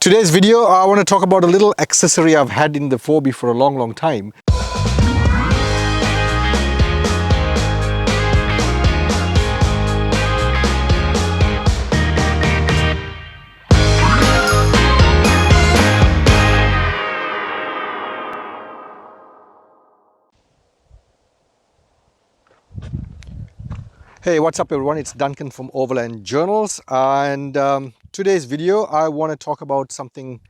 Today's video, I want to talk about a little accessory I've had in the 4B for a long time. Hey, what's up everyone? It's Duncan from Overland Journals, and today's video I want to talk about something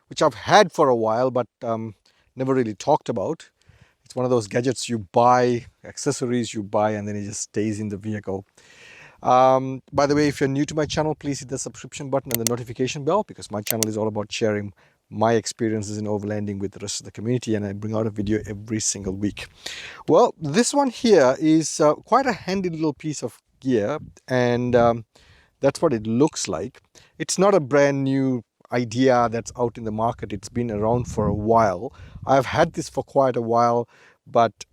which I've had for a while but never really talked about. It's one of those gadgets you buy, accessories you buy, and then it just stays in the vehicle. By the way, if you're new to my channel, please hit the subscription button and the notification bell, because my channel is all about sharing my experiences in overlanding with the rest of the community, and I bring out a video every single week. Well, this one here is quite a handy little piece of gear, and that's what it looks like. It's not a brand new idea that's out in the market. It's been around for a while. I've had this for quite a while, but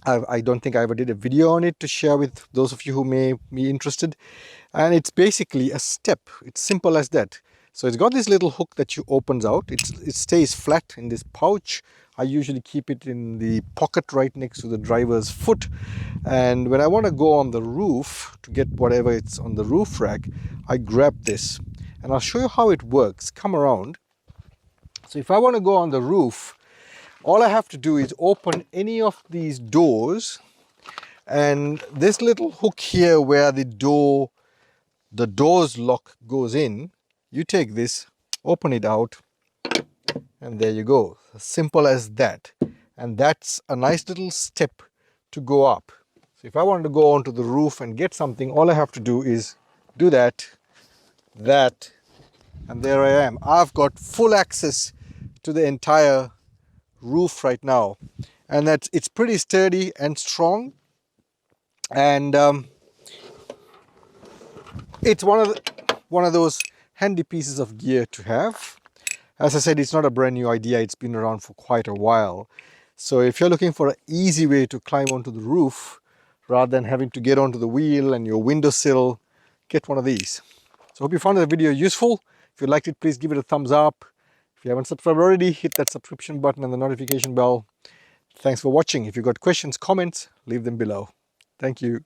I don't think I ever did a video on it to share with those of you who may be interested. And it's basically a step. It's simple as that. So it's got this little hook that you opens out. It stays flat in this pouch. I usually keep it in the pocket right next to the driver's foot. And when I want to go on the roof to get whatever it's on the roof rack, I grab this. And I'll show you how it works. Come around. So if I want to go on the roof, all I have to do is open any of these doors, and this little hook here where the door's lock goes in, you take this, open it out, and there you go. Simple as that. And that's a nice little step to go up. So if I wanted to go onto the roof and get something, all I have to do is do that, and there I am. I've got full access to the entire roof right now, and it's pretty sturdy and strong, and it's one of those handy pieces of gear to have. As I said, it's not a brand new idea. It's been around for quite a while. So if you're looking for an easy way to climb onto the roof rather than having to get onto the wheel and your windowsill, get one of these. So hope you found the video useful. If you liked it, please give it a thumbs up. If you haven't subscribed already, hit that subscription button and the notification bell. Thanks for watching. If you've got questions, comments, leave them below. Thank you.